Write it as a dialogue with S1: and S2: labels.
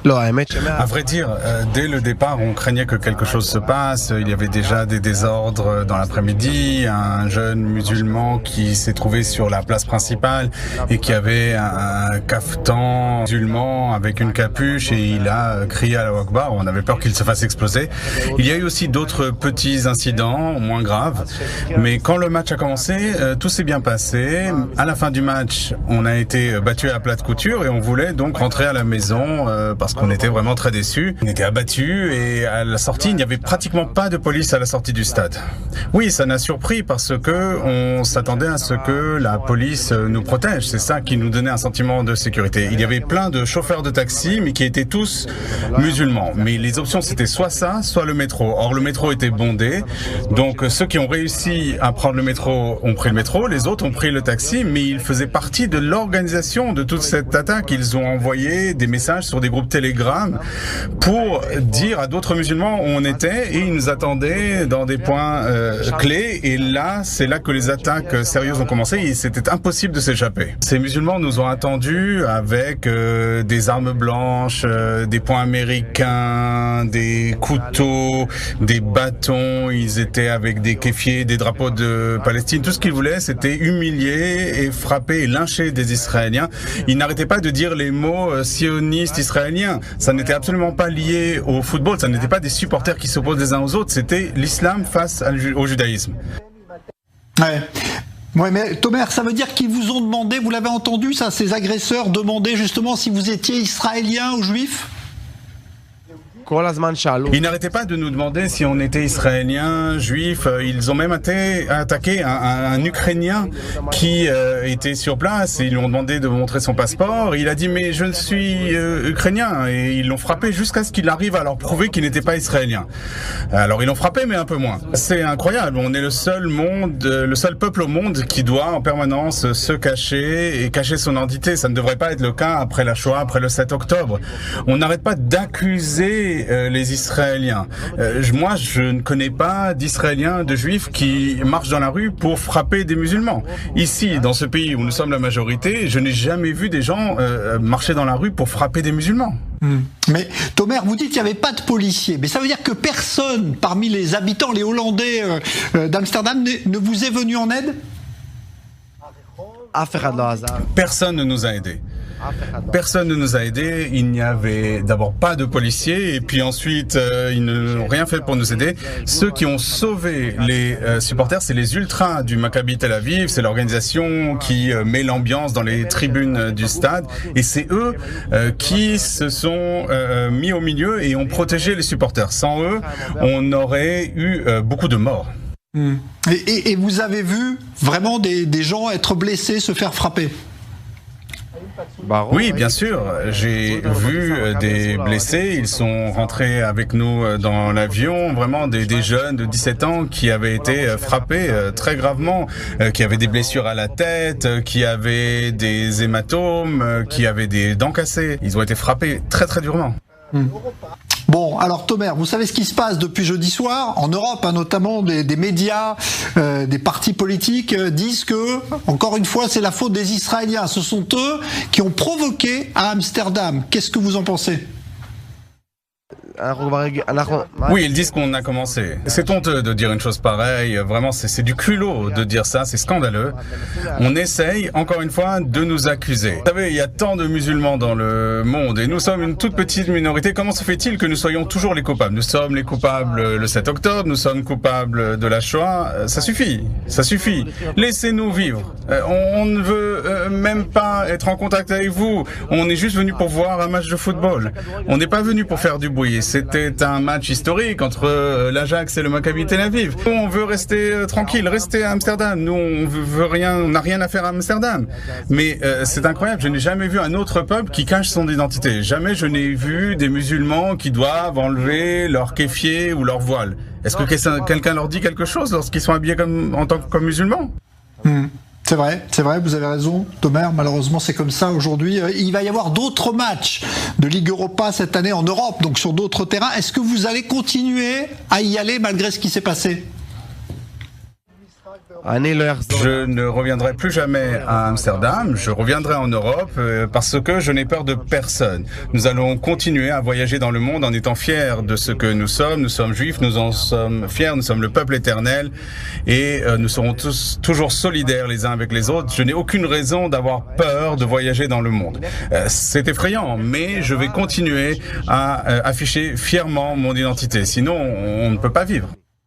S1: À vrai dire, dès le départ, on craignait que quelque chose se passe. Il y avait déjà des désordres dans l'après-midi. Un jeune musulman qui s'est trouvé sur la place principale et qui avait un cafetan musulman avec une capuche et il a crié Allahu Akbar. On avait peur qu'il se fasse exploser. Il y a eu aussi d'autres petits incidents, moins graves. Mais quand le match a commencé, tout s'est bien passé. À la fin du match, on a été battu à plat de couture et on voulait donc rentrer à la maison parce qu'on était vraiment très déçus. On était abattus et à la sortie, il n'y avait pratiquement pas de police à la sortie du stade. Oui, ça n'a surpris parce que on s'attendait à ce que la police nous protège. C'est ça qui nous donnait un sentiment de sécurité. Il y avait plein de chauffeurs de taxi, mais qui étaient tous musulmans. Mais les options, c'était soit ça, soit le métro. Or, le métro était bondé. Donc, ceux qui ont réussi à prendre le métro ont pris le métro. Les autres ont pris le taxi, mais ils faisaient partie de l'organisation de toute cette attaque. Ils ont envoyé des messages sur des groupes Telegram pour dire à d'autres musulmans où on était et ils nous attendaient dans des points clés. Et là, c'est là que les attaques sérieuses ont commencé et c'était impossible de s'échapper. Ces musulmans nous ont attendus avec des armes blanches, des poings américains, des couteaux, des bâtons. Ils étaient avec des kéfiers, des drapeaux de Palestine. Tout ce qu'ils voulaient, c'était humilier et frapper et lyncher des Israéliens. Ils n'arrêtaient pas de dire les mots sionistes israéliens. Ça n'était absolument pas lié au football. Ça n'était pas des supporters qui s'opposent les uns aux autres. C'était l'islam face au judaïsme.
S2: Ouais, mais Tomer, ça veut dire qu'ils vous ont demandé, vous l'avez entendu ça, ces agresseurs demandaient justement si vous étiez israélien ou juif?
S1: Ils n'arrêtaient pas de nous demander si on était israélien, juif. Ils ont même attaqué un Ukrainien qui était sur place. Ils lui ont demandé de montrer son passeport. Il a dit mais je suis ukrainien. Et ils l'ont frappé jusqu'à ce qu'il arrive à leur prouver qu'il n'était pas israélien. Alors ils l'ont frappé mais un peu moins. C'est incroyable. On est le seul peuple au monde qui doit en permanence se cacher et cacher son identité. Ça ne devrait pas être le cas après la Shoah, après le 7 octobre. On n'arrête pas d'accuser les Israéliens. Moi, je ne connais pas d'Israéliens, de Juifs qui marchent dans la rue pour frapper des musulmans. Ici, dans ce pays où nous sommes la majorité, je n'ai jamais vu des gens marcher dans la rue pour frapper des musulmans.
S2: Mais Tomer, vous dites qu'il n'y avait pas de policiers, mais ça veut dire que personne parmi les habitants, les Hollandais d'Amsterdam ne vous est venu en aide?
S1: Personne ne nous a aidés. Personne ne nous a aidés. Il n'y avait d'abord pas de policiers et puis ensuite ils n'ont rien fait pour nous aider. Ceux qui ont sauvé les supporters, c'est les ultras du Maccabi Tel Aviv. C'est l'organisation qui met l'ambiance dans les tribunes du stade et c'est eux qui se sont mis au milieu et ont protégé les supporters. Sans eux, on aurait eu beaucoup de morts.
S2: Et vous avez vu vraiment des gens être blessés, se faire frapper?
S1: Oui, bien sûr. J'ai vu des blessés. Ils sont rentrés avec nous dans l'avion. Vraiment des jeunes de 17 ans qui avaient été frappés très gravement, qui avaient des blessures à la tête, qui avaient des hématomes, qui avaient des dents cassées. Ils ont été frappés très très durement.
S2: Bon, alors Tomer, vous savez ce qui se passe depuis jeudi soir en Europe, notamment des médias, des partis politiques disent que, encore une fois, c'est la faute des Israéliens. Ce sont eux qui ont provoqué à Amsterdam. Qu'est-ce que vous en pensez ?
S1: Oui, ils disent qu'on a commencé. C'est honteux de dire une chose pareille. Vraiment, c'est du culot de dire ça. C'est scandaleux. On essaye, encore une fois, de nous accuser. Vous savez, il y a tant de musulmans dans le monde et nous sommes une toute petite minorité. Comment se fait-il que nous soyons toujours les coupables? Nous sommes les coupables le 7 octobre, nous sommes coupables de la Shoah. Ça suffit. Ça suffit. Laissez-nous vivre. On ne veut même pas être en contact avec vous. On est juste venu pour voir un match de football. On n'est pas venu pour faire du bruit. C'était un match historique entre l'Ajax et le Maccabi Tel Aviv. Nous, on veut rester tranquille, rester à Amsterdam. Nous, on n'a rien à faire à Amsterdam. Mais c'est incroyable, je n'ai jamais vu un autre peuple qui cache son identité. Jamais je n'ai vu des musulmans qui doivent enlever leur kéfier ou leur voile. Est-ce que quelqu'un leur dit quelque chose lorsqu'ils sont habillés en tant que musulmans?
S2: C'est vrai, vous avez raison, Tomer, malheureusement c'est comme ça aujourd'hui. Il va y avoir d'autres matchs de Ligue Europa cette année en Europe, donc sur d'autres terrains. Est-ce que vous allez continuer à y aller malgré ce qui s'est passé ?
S1: Je ne reviendrai plus jamais à Amsterdam, je reviendrai en Europe parce que je n'ai peur de personne. Nous allons continuer à voyager dans le monde en étant fiers de ce que nous sommes juifs, nous en sommes fiers, nous sommes le peuple éternel et nous serons tous toujours solidaires les uns avec les autres. Je n'ai aucune raison d'avoir peur de voyager dans le monde. C'est effrayant, mais je vais continuer à afficher fièrement mon identité, sinon on ne peut pas vivre.